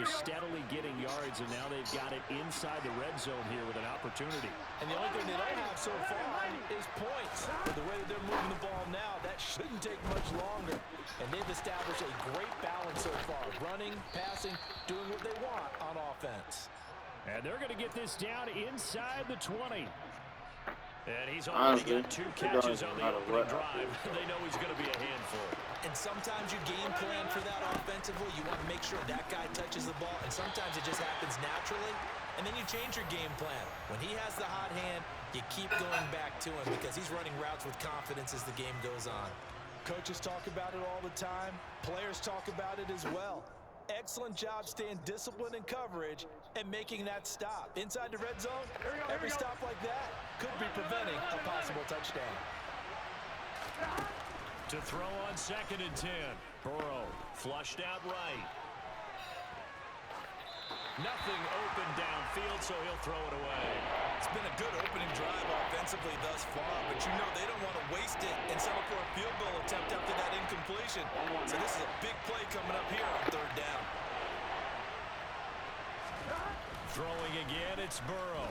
steadily getting yards, and now they've got it inside the red zone here with an opportunity. And the only thing they don't have so far is points. But the way that they're moving the ball now, that shouldn't take much longer. And they've established a great balance so far. Running, passing, doing what they want on offense. And they're going to get this down inside the 20. And he's already got 2 catches on the opening drive. They know he's going to be a handful. And sometimes you game plan for that offensively. You want to make sure that guy touches the ball. And sometimes it just happens naturally. And then you change your game plan. When he has the hot hand, you keep going back to him because he's running routes with confidence as the game goes on. Coaches talk about it all the time. Players talk about it as well. Excellent job staying disciplined in coverage and making that stop. Inside the red zone, every stop like that could be preventing a possible touchdown. To throw on 2nd and 10. Burrow flushed out right. Nothing open downfield, so he'll throw it away. It's been a good opening drive offensively thus far, but you know they don't want to waste it and settle for a field goal attempt after that incompletion. So this is a big play coming up here on 3rd down. Throwing again, it's Burrow.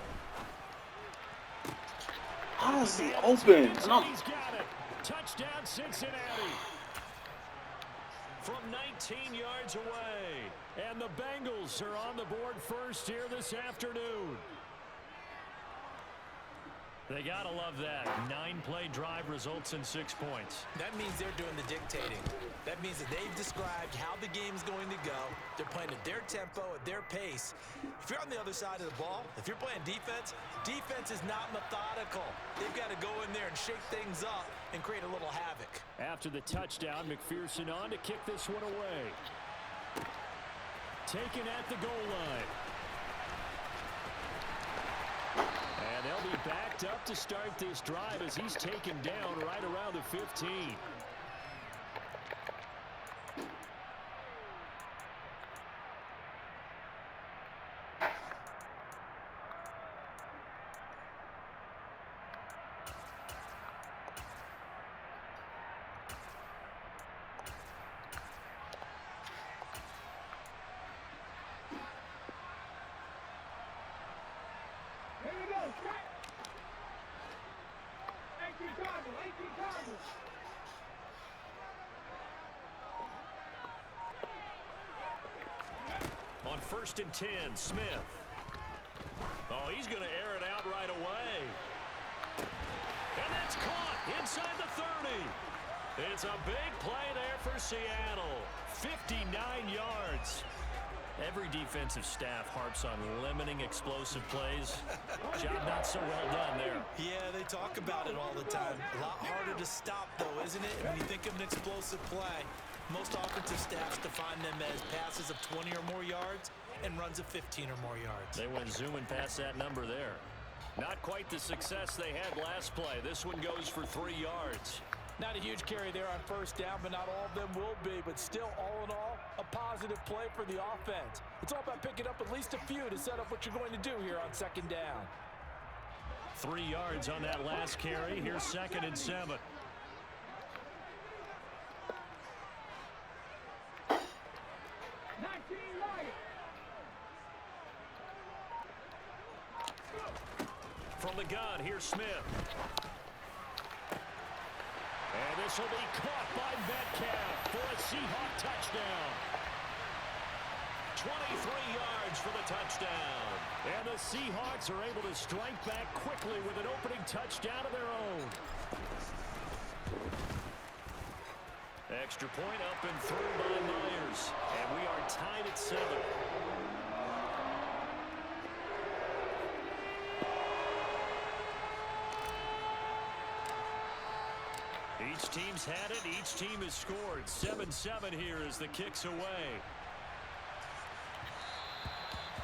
How is he open? He's got it. Touchdown, Cincinnati. From 19 yards away. And the Bengals are on the board first here this afternoon. They got to love that. 9-play drive results in 6 points. That means they're doing the dictating. That means that they've described how the game's going to go. They're playing at their tempo, at their pace. If you're on the other side of the ball, if you're playing defense, defense is not methodical. They've got to go in there and shake things up and create a little havoc. After the touchdown, McPherson on to kick this one away. Taken at the goal line. And they'll be backed up to start this drive as he's taken down right around the 15. On 1st and 10, Smith. Oh, he's going to air it out right away. And that's caught inside the 30. It's a big play there for Seattle. 59 yards. Every defensive staff harps on limiting explosive plays. Job not so well done there. Yeah, they talk about it all the time. A lot harder to stop, though, isn't it? When you think of an explosive play, most offensive staffs define them as passes of 20 or more yards and runs of 15 or more yards. They went zooming past that number there. Not quite the success they had last play. This one goes for 3 yards. Not a huge carry there on 1st down, but not all of them will be. But still, all in all, a positive play for the offense. It's all about picking up at least a few to set up what you're going to do here on 2nd down. 3 yards on that last carry. Here's 2nd and 7. From the gun, here's Smith. And this will be caught by Metcalf for a Seahawk touchdown. 23 yards for the touchdown. And the Seahawks are able to strike back quickly with an opening touchdown of their own. Extra point up and through by Myers. And we are tied at 7. Each team's had it. Each team has scored. 7-7 here as the kick's away.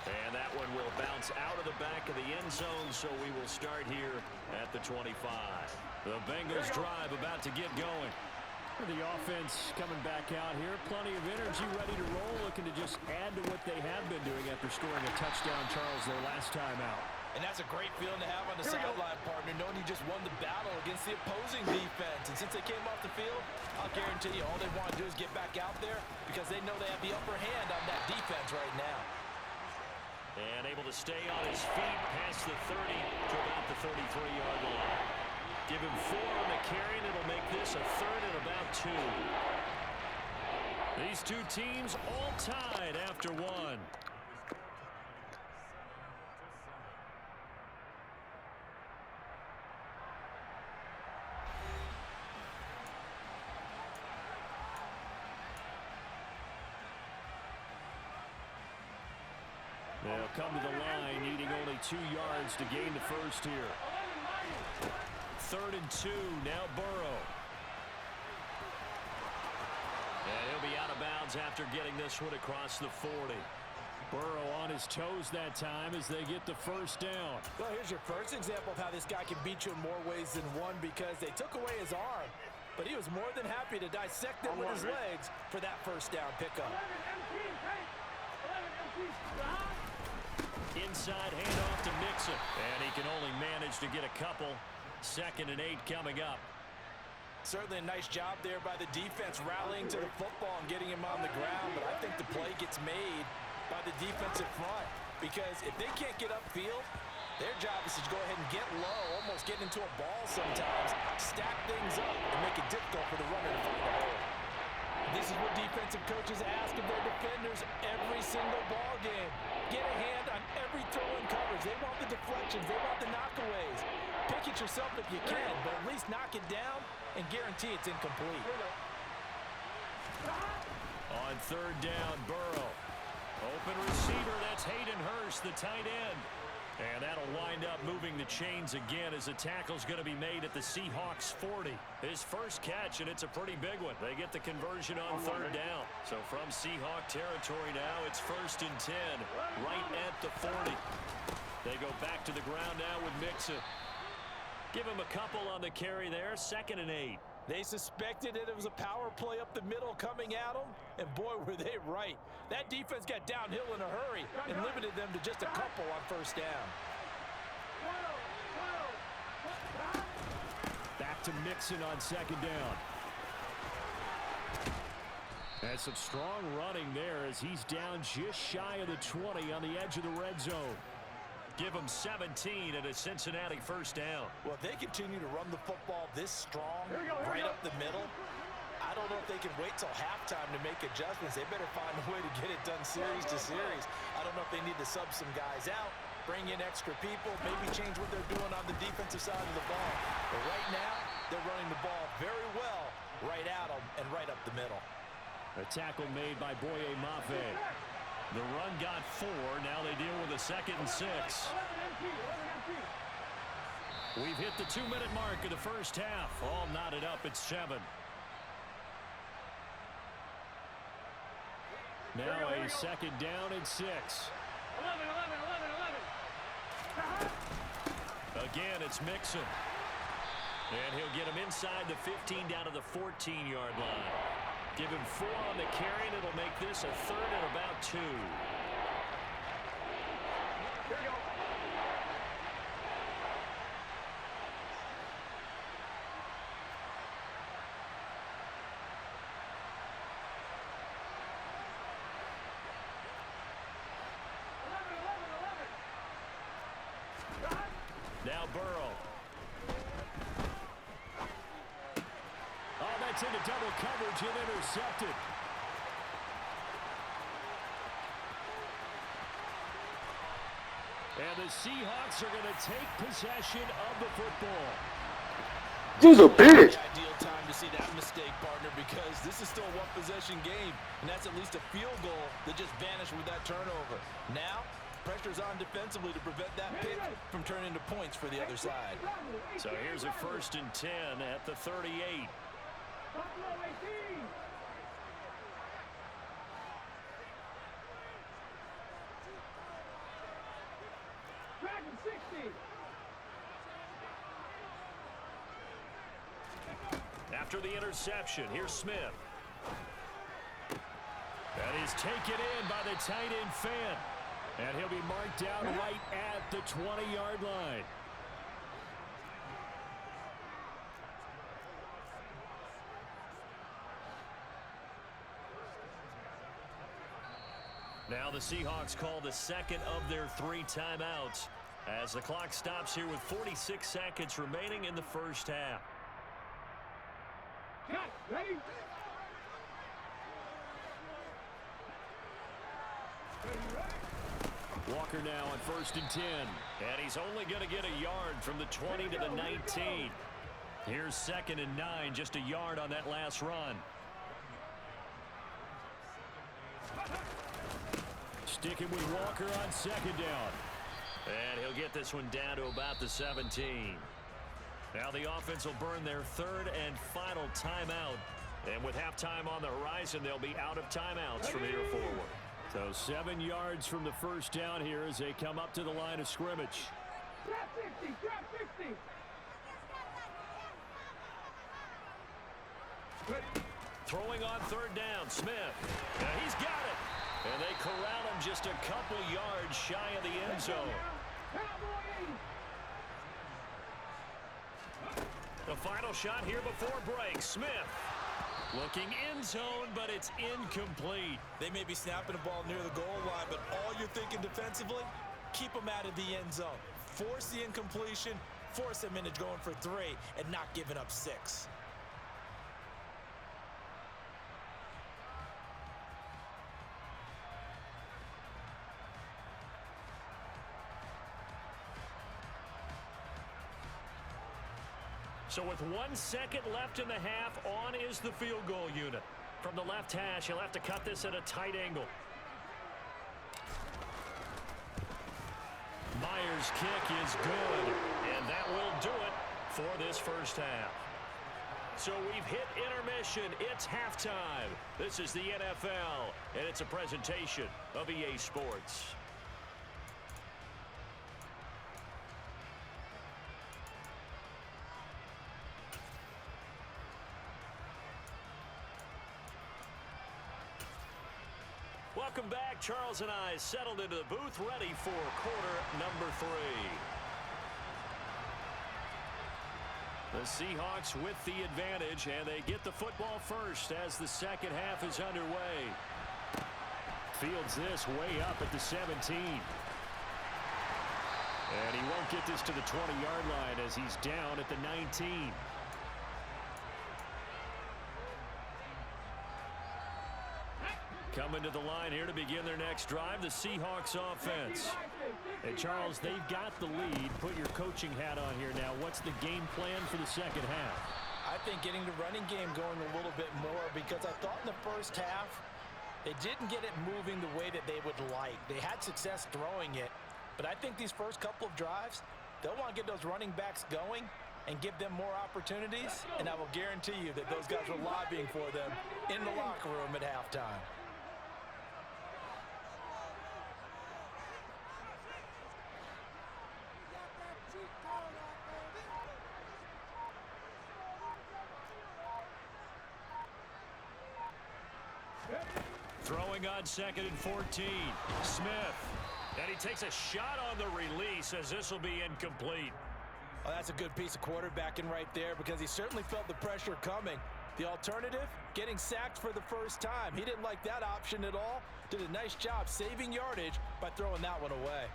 And that one will bounce out of the back of the end zone, so we will start here at the 25. The Bengals drive about to get going. The offense coming back out here. Plenty of energy, ready to roll, looking to just add to what they have been doing after scoring a touchdown, Charles, their last time out. And that's a great feeling to have on the sideline, partner, knowing you just won the battle against the opposing defense. And since they came off the field, I'll guarantee you all they want to do is get back out there because they know they have the upper hand on that defense right now. And able to stay on his feet past the 30 to about the 33-yard line. Give him 4 on the carry, and it'll make this a third and about 2. These two teams all tied after 1. They'll come to the line, needing only 2 yards to gain the first here. 3rd and 2, now Burrow. And he'll be out of bounds after getting this one across the 40. Burrow on his toes that time as they get the first down. Well, here's your first example of how this guy can beat you in more ways than one, because they took away his arm, but he was more than happy to dissect it with his legs for that first down pickup. Inside handoff to Mixon, and he can only manage to get a couple. 2nd and 8 coming up. Certainly a nice job there by the defense, rallying to the football and getting him on the ground, but I think the play gets made by the defensive front, because if they can't get upfield, their job is to go ahead and get low, almost get into a ball sometimes, stack things up, and make it difficult for the runner to find a hole. This is what defensive coaches ask of their defenders every single ball game. Get a hand on every throw in coverage. They want the deflections. They want the knockaways. Pick it yourself if you can, but at least knock it down and guarantee it's incomplete. On 3rd down, Burrow. Open receiver, that's Hayden Hurst, the tight end. And that'll wind up moving the chains again as the tackle's going to be made at the Seahawks 40. His first catch, and it's a pretty big one. They get the conversion on 3rd down. So from Seahawk territory now, it's 1st and 10, right at the 40. They go back to the ground now with Mixon. Give him a couple on the carry there, 2nd and 8. They suspected that it was a power play up the middle coming at them, and boy, were they right. That defense got downhill in a hurry and limited them to just a couple on 1st down. Back to Mixon on 2nd down. And some strong running there as he's down just shy of the 20 on the edge of the red zone. Give him 17 and a Cincinnati 1st down. Well, if they continue to run the football this strong, right up the middle, I don't know if they can wait till halftime to make adjustments. They better find a way to get it done series to series. I don't know if they need to sub some guys out, bring in extra people, maybe change what they're doing on the defensive side of the ball. But right now, they're running the ball very well right at them and right up the middle. A tackle made by Boye Mafe. The run got 4. Now they deal with a 2nd and 6. We've hit the 2-minute mark of the first half. All knotted up at 7. Now a 2nd down and 6. 11. Again, it's Mixon. And he'll get him inside the 15 down to the 14-yard line. Give him 4 on the carry, and it'll make this a 3rd and about 2. Now Burrow. Oh, that's into double coverage and intercepted. And the Seahawks are going to take possession of the football. Dude's a bitch. Ideal time to see that mistake, partner, because this is still a one-possession game, and that's at least a field goal that just vanished with that turnover. Now, pressure's on defensively to prevent that pick from turning into points for the other side. So here's a 1st and 10 at the 38. After the interception, here's Smith. That is taken in by the tight end Fant. And he'll be marked down right at the 20-yard line. Now the Seahawks call the second of their 3 timeouts as the clock stops here with 46 seconds remaining in the first half. Ready? Walker now on 1st and 10. And he's only going to get a yard from the 20 to the 19. Here's 2nd and 9, just a yard on that last run. Sticking with Walker on 2nd down. And he'll get this one down to about the 17. Now the offense will burn their 3rd and final timeout. And with halftime on the horizon, they'll be out of timeouts from here forward. So 7 yards from the first down here as they come up to the line of scrimmage. Drop 50, drop 50. Throwing on 3rd down, Smith. Now he's got it. And they corral him just a couple yards shy of the end zone. The final shot here before break. Smith looking end zone, but it's incomplete. They may be snapping the ball near the goal line, but all you're thinking defensively, keep them out of the end zone. Force the incompletion, force them into going for 3, and not giving up 6. So with 1 second left in the half, on is the field goal unit. From the left hash, he'll have to cut this at a tight angle. Myers' kick is good, and that will do it for this first half. So we've hit intermission. It's halftime. This is the NFL, and it's a presentation of EA Sports. Welcome back. Charles and I settled into the booth, ready for quarter number 3. The Seahawks with the advantage, and they get the football first as the second half is underway. Fields this way up at the 17. And he won't get this to the 20-yard line as he's down at the 19. Coming to the line here to begin their next drive, the Seahawks offense. And Charles, they've got the lead. Put your coaching hat on here now. What's the game plan for the second half? I think getting the running game going a little bit more, because I thought in the first half they didn't get it moving the way that they would like. They had success throwing it, but I think these first couple of drives, they'll want to get those running backs going and give them more opportunities, and I will guarantee you that those guys were lobbying for them in the locker room at halftime. Throwing on 2nd and 14. Smith. And he takes a shot on the release as this will be incomplete. Well, that's a good piece of quarterbacking right there, because he certainly felt the pressure coming. The alternative, getting sacked for the first time. He didn't like that option at all. Did a nice job saving yardage by throwing that one away.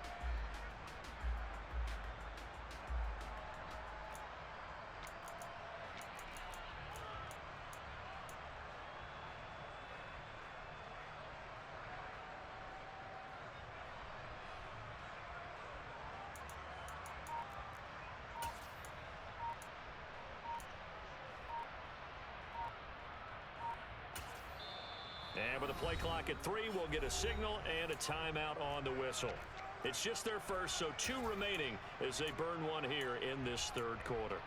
And with a play clock at 3, we'll get a signal and a timeout on the whistle. It's just their first, so 2 remaining as they burn one here in this third quarter.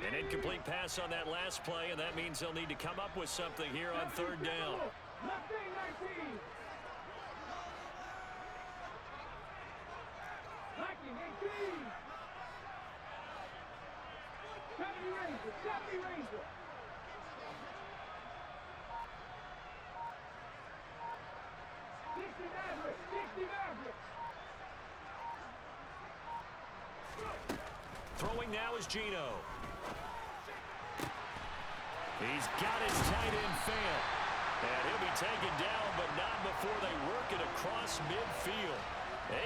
An incomplete pass on that last play, and that means they'll need to come up with something here on 3rd down. Left wing 19. Lacking 18. 70 Ranger, 70 Ranger. 60 Maverick, 60 Maverick. Throwing now is Geno. He's got his tight end fan. And he'll be taken down, but not before they work it across midfield.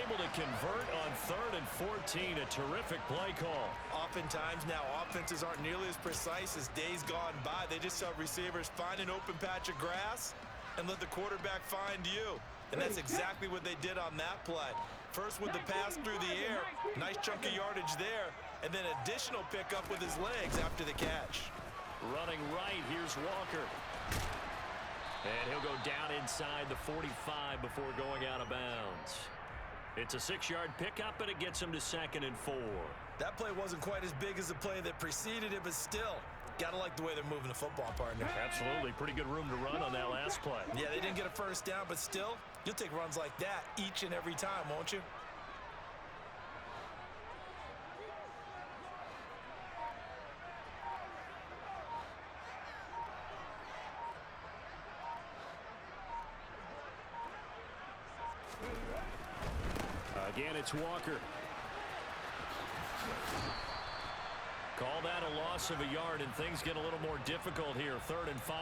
Able to convert on 3rd and 14. A terrific play call. Oftentimes now, offenses aren't nearly as precise as days gone by. They just have receivers find an open patch of grass and let the quarterback find you. And that's exactly what they did on that play. First with the pass through the air, nice chunk of yardage there, and then additional pickup with his legs after the catch. Running right, here's Walker. And he'll go down inside the 45 before going out of bounds. It's a 6-yard pickup, and it gets him to 2nd and 4. That play wasn't quite as big as the play that preceded it, but still, gotta like the way they're moving the football, partner. Absolutely. Pretty good room to run on that last play. Yeah, they didn't get a first down, but still, you'll take runs like that each and every time, won't you? Again, it's Walker. Call that a loss of a yard, and things get a little more difficult here. 3rd and 5.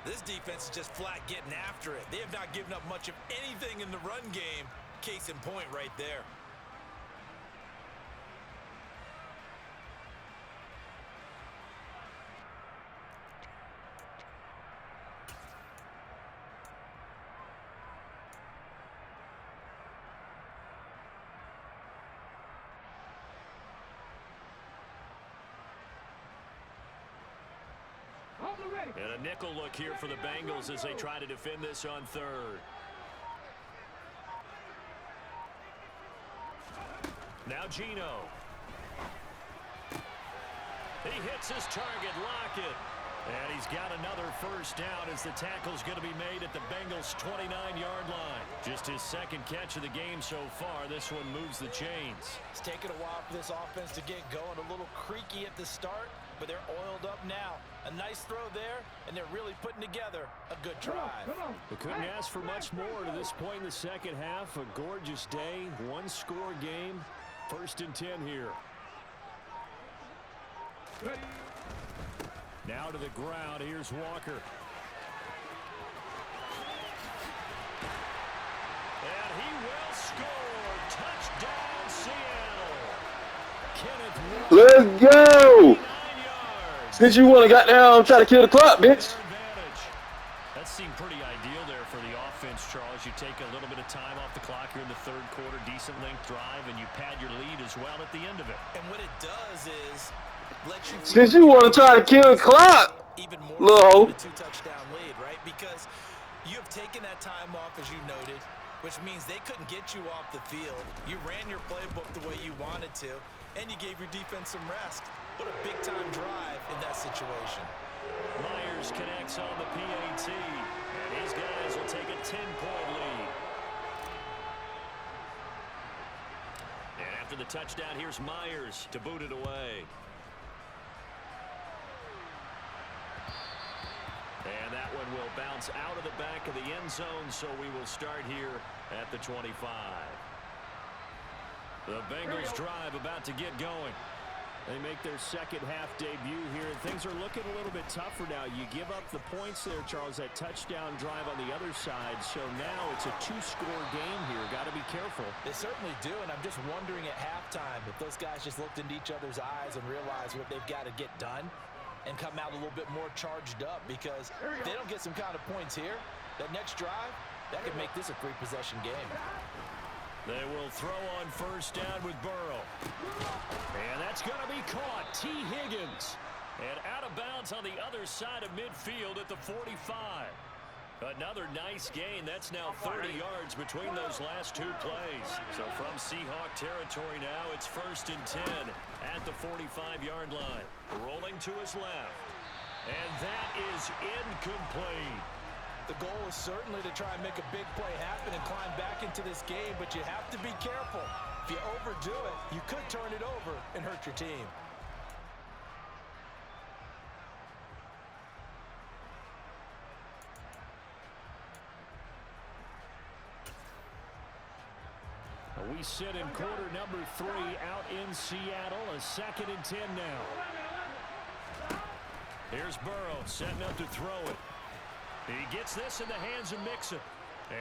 This defense is just flat getting after it. They have not given up much of anything in the run game. Case in point right there. And a nickel look here for the Bengals as they try to defend this on 3rd. Now Geno. He hits his target, Lockett. And he's got another first down as the tackle's going to be made at the Bengals' 29-yard line. Just his 2nd catch of the game so far. This one moves the chains. It's taken a while for this offense to get going. A little creaky at the start, but they're oiled up now. A nice throw there, and they're really putting together a good drive. They couldn't ask for much more to this point in the second half. A gorgeous day, one-score game. 1st and 10 here. Now to the ground. Here's Walker. And he will score. Touchdown, Seattle. Kenneth Let's go. Since you want to goddamn try to kill the clock, bitch. That seemed pretty ideal there for the offense, Charles. You take a little bit of time off the clock here in the 3rd quarter, decent length drive, and you pad your lead as well at the end of it. And what it does is let you... Since you want to try to kill the clock, even more low. than a 2-touchdown lead, right? Because you have taken that time off, as you noted, which means they couldn't get you off the field. You ran your playbook the way you wanted to, and you gave your defense some rest. What a big-time drive in that situation. Myers connects on the PAT, and his guys will take a 10-point lead. And after the touchdown, here's Myers to boot it away. And that one will bounce out of the back of the end zone, so we will start here at the 25. The Bengals drive about to get going. They make their second half debut here, and things are looking a little bit tougher now. You give up the points there, Charles, that touchdown drive on the other side. So now it's a 2-score game here. Got to be careful. They certainly do, and I'm just wondering at halftime if those guys just looked into each other's eyes and realized what they've got to get done and come out a little bit more charged up, because if they don't get some kind of points here, that next drive, that could make this a 3-possession game. They will throw on first down with Burrow. And that's going to be caught. T. Higgins. And out of bounds on the other side of midfield at the 45. Another nice gain. That's now 30 yards between those last 2 plays. So from Seahawk territory now, it's 1st and 10 at the 45-yard line. Rolling to his left. And that is incomplete. The goal is certainly to try and make a big play happen and climb back into this game, but you have to be careful. If you overdo it, you could turn it over and hurt your team. We We sit in quarter number 3 out in Seattle. A 2nd and 10 now. Here's Burrow setting up to throw it. He gets this in the hands of Mixon.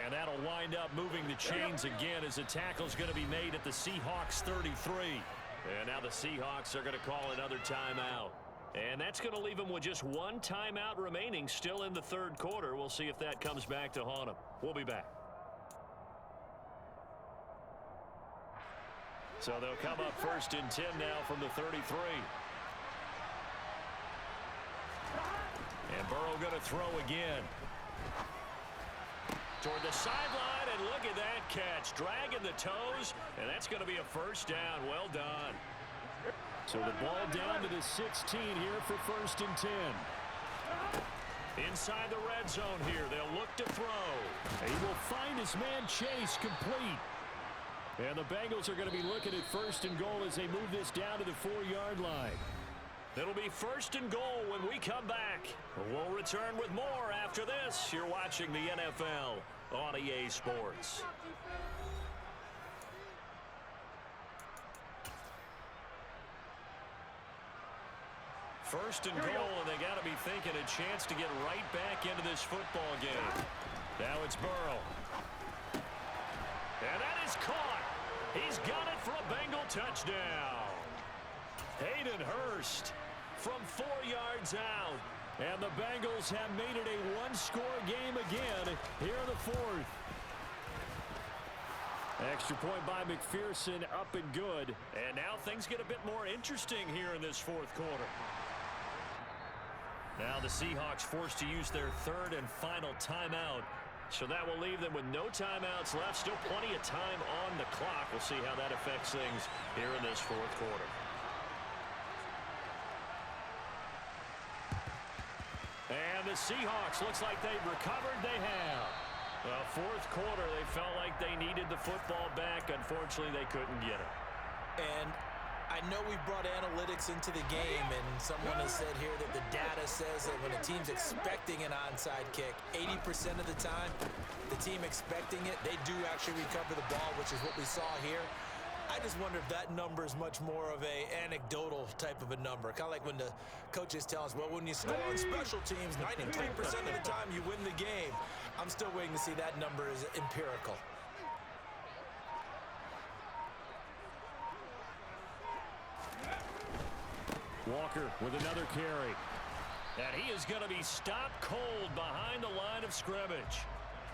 And that'll wind up moving the chains again as the tackle's going to be made at the Seahawks 33. And now the Seahawks are going to call another timeout. And that's going to leave them with just 1 timeout remaining still in the 3rd quarter. We'll see if that comes back to haunt them. We'll be back. So they'll come up 1st and 10 now from the 33. And Burrow going to throw again. Toward the sideline, and look at that catch. Dragging the toes, and that's going to be a 1st down. Well done. So the ball down to the 16 here for 1st and 10. Inside the red zone here, they'll look to throw. He will find his man Chase complete. And the Bengals are going to be looking at 1st and goal as they move this down to the 4-yard line. It'll be 1st and goal when we come back. We'll return with more after this. You're watching the NFL on EA Sports. 1st and goal, and they got to be thinking a chance to get right back into this football game. Now it's Burrow. And that is caught. He's got it for a Bengal touchdown. Hayden Hurst from 4 yards out. And the Bengals have made it a 1-score game again here in the 4th. Extra point by McPherson, up and good. And now things get a bit more interesting here in this 4th quarter. Now the Seahawks forced to use their 3rd and final timeout. So that will leave them with no timeouts left. Still plenty of time on the clock. We'll see how that affects things here in this 4th quarter. And the Seahawks, looks like they've recovered. They have. 4th quarter, they felt like they needed the football back. Unfortunately, they couldn't get it. And I know we brought analytics into the game, and someone has said here that the data says that when a team's expecting an onside kick, 80% of the time, the team expecting it, they do actually recover the ball, which is what we saw here. I just wonder if that number is much more of a anecdotal type of a number. Kind of like when the coaches tell us, well, when you score on special teams, 93% of the time you win the game. I'm still waiting to see that number is empirical. Walker with another carry. And he is going to be stopped cold behind the line of scrimmage.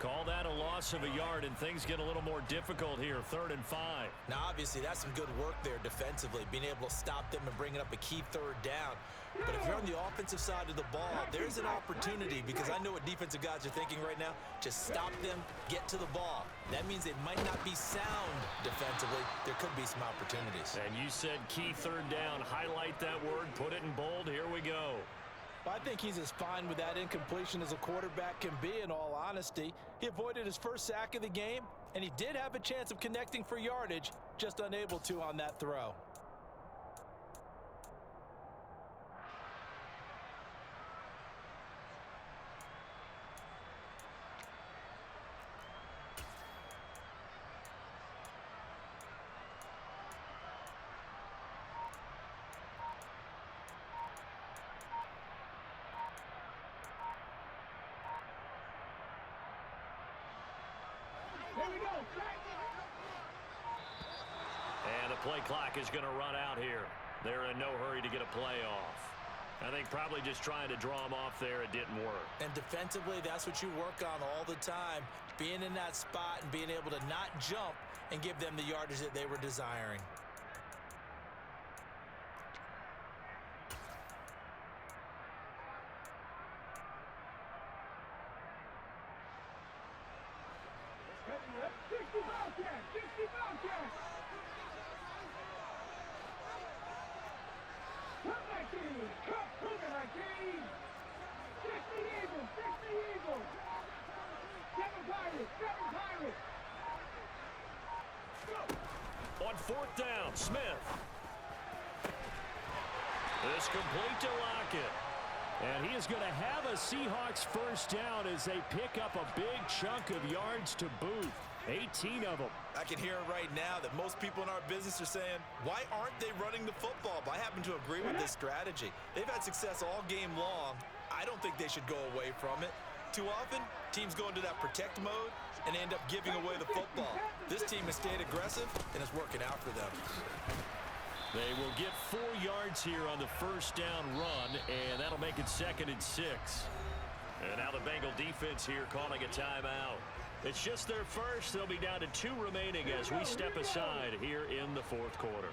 Call that a loss of a yard, and things get a little more difficult here, 3rd and 5. Now, obviously, that's some good work there defensively, being able to stop them and bringing up a key 3rd down. But if you're on the offensive side of the ball, there's an opportunity, because I know what defensive guys are thinking right now. Just stop them, get to the ball. That means they might not be sound defensively. There could be some opportunities. And you said key 3rd down. Highlight that word, put it in bold. Here we go. I think he's as fine with that incompletion as a quarterback can be, in all honesty. He avoided his 1st sack of the game, and he did have a chance of connecting for yardage, just unable to on that throw. Here we go. And the play clock is going to run out here. They're in no hurry to get a play off. I think probably just trying to draw them off there. It didn't work. And defensively, that's what you work on all the time. Being in that spot and being able to not jump and give them the yardage that they were desiring. On 4th down, Smith. This complete to Lockett. And he is going to have a Seahawks 1st down as they pick up a big chunk of yards to boot. 18 of them. I can hear it right now that most people in our business are saying, why aren't they running the football? But I happen to agree with this strategy. They've had success all game long. I don't think they should go away from it. Too often, teams go into that protect mode and end up giving away the football. This team has stayed aggressive, and it's working out for them. They will get 4 yards here on the first down run, and that'll make it 2nd and 6. And now the Bengal defense here calling a timeout. It's just their first. They'll be down to 2 remaining as we step aside here in the 4th quarter.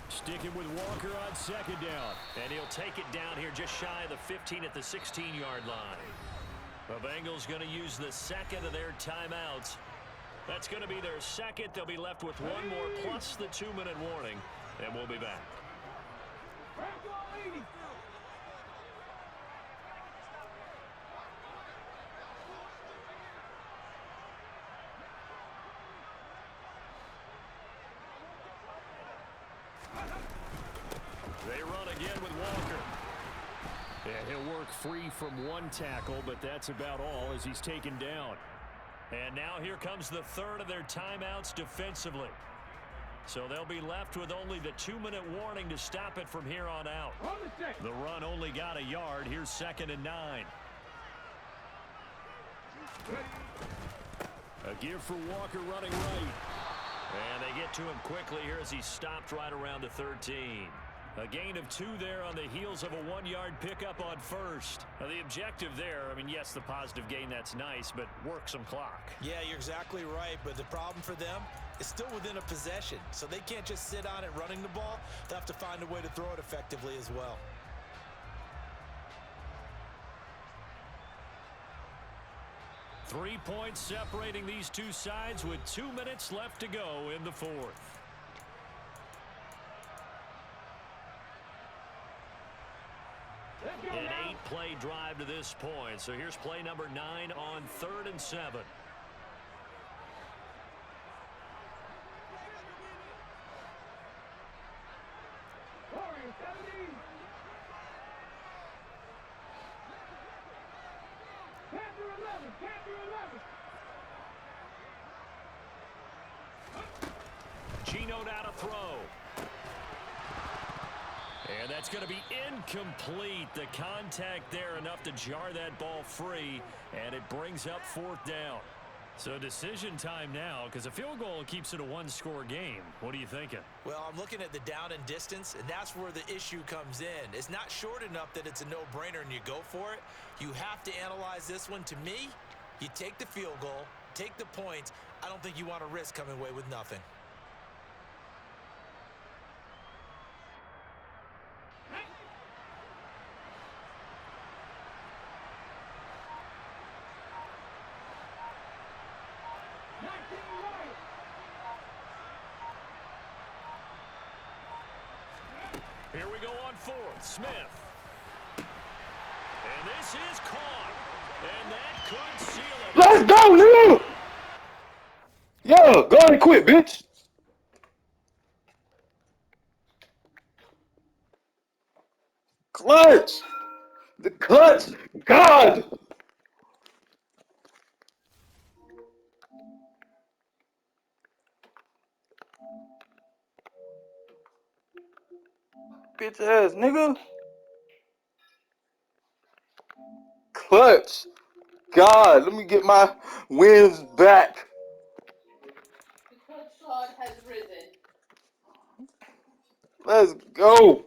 Sticking with Walker on 2nd down. And he'll take it down here just shy of the 15 at the 16-yard line. The Bengals going to use the 2nd of their timeouts. That's going to be their 2nd. They'll be left with 1 more plus the 2-minute warning. And we'll be back. They run again with Walker. And he'll work free from 1 tackle, but that's about all as he's taken down. And now here comes the 3rd of their timeouts defensively. So they'll be left with only the 2-minute warning to stop it from here on out. The run only got a yard. Here's 2nd and 9. A give for Walker running right. And they get to him quickly here as he's stopped right around the 13. A gain of 2 there on the heels of a 1-yard pickup on first. Now the objective there, I mean, yes, the positive gain, that's nice, but work some clock. Yeah, you're exactly right, but the problem for them is still within a possession, so they can't just sit on it running the ball. They'll have to find a way to throw it effectively as well. Three points separating these two sides with 2 minutes left to go in the 4th. An 8-play drive to this point. So here's play number 9 on 3rd and 7. Gino down to throw. And that's going to be incomplete. The contact there enough to jar that ball free, and it brings up 4th down. So decision time now, because a field goal keeps it a 1-score game. What are you thinking? Well, I'm looking at the down and distance, and that's where the issue comes in. It's not short enough that it's a no-brainer and you go for it. You have to analyze this one. To me, you take the field goal, take the points. I don't think you want to risk coming away with nothing. Here we go on 4th. Smith. And this is caught. And that could seal it. Let's go, nigga! Yeah, go ahead and quit, bitch. Clutch! The clutch! God! Bitch ass nigga. Clutch. God, let me get my wins back. The clutch god has risen. Let's go.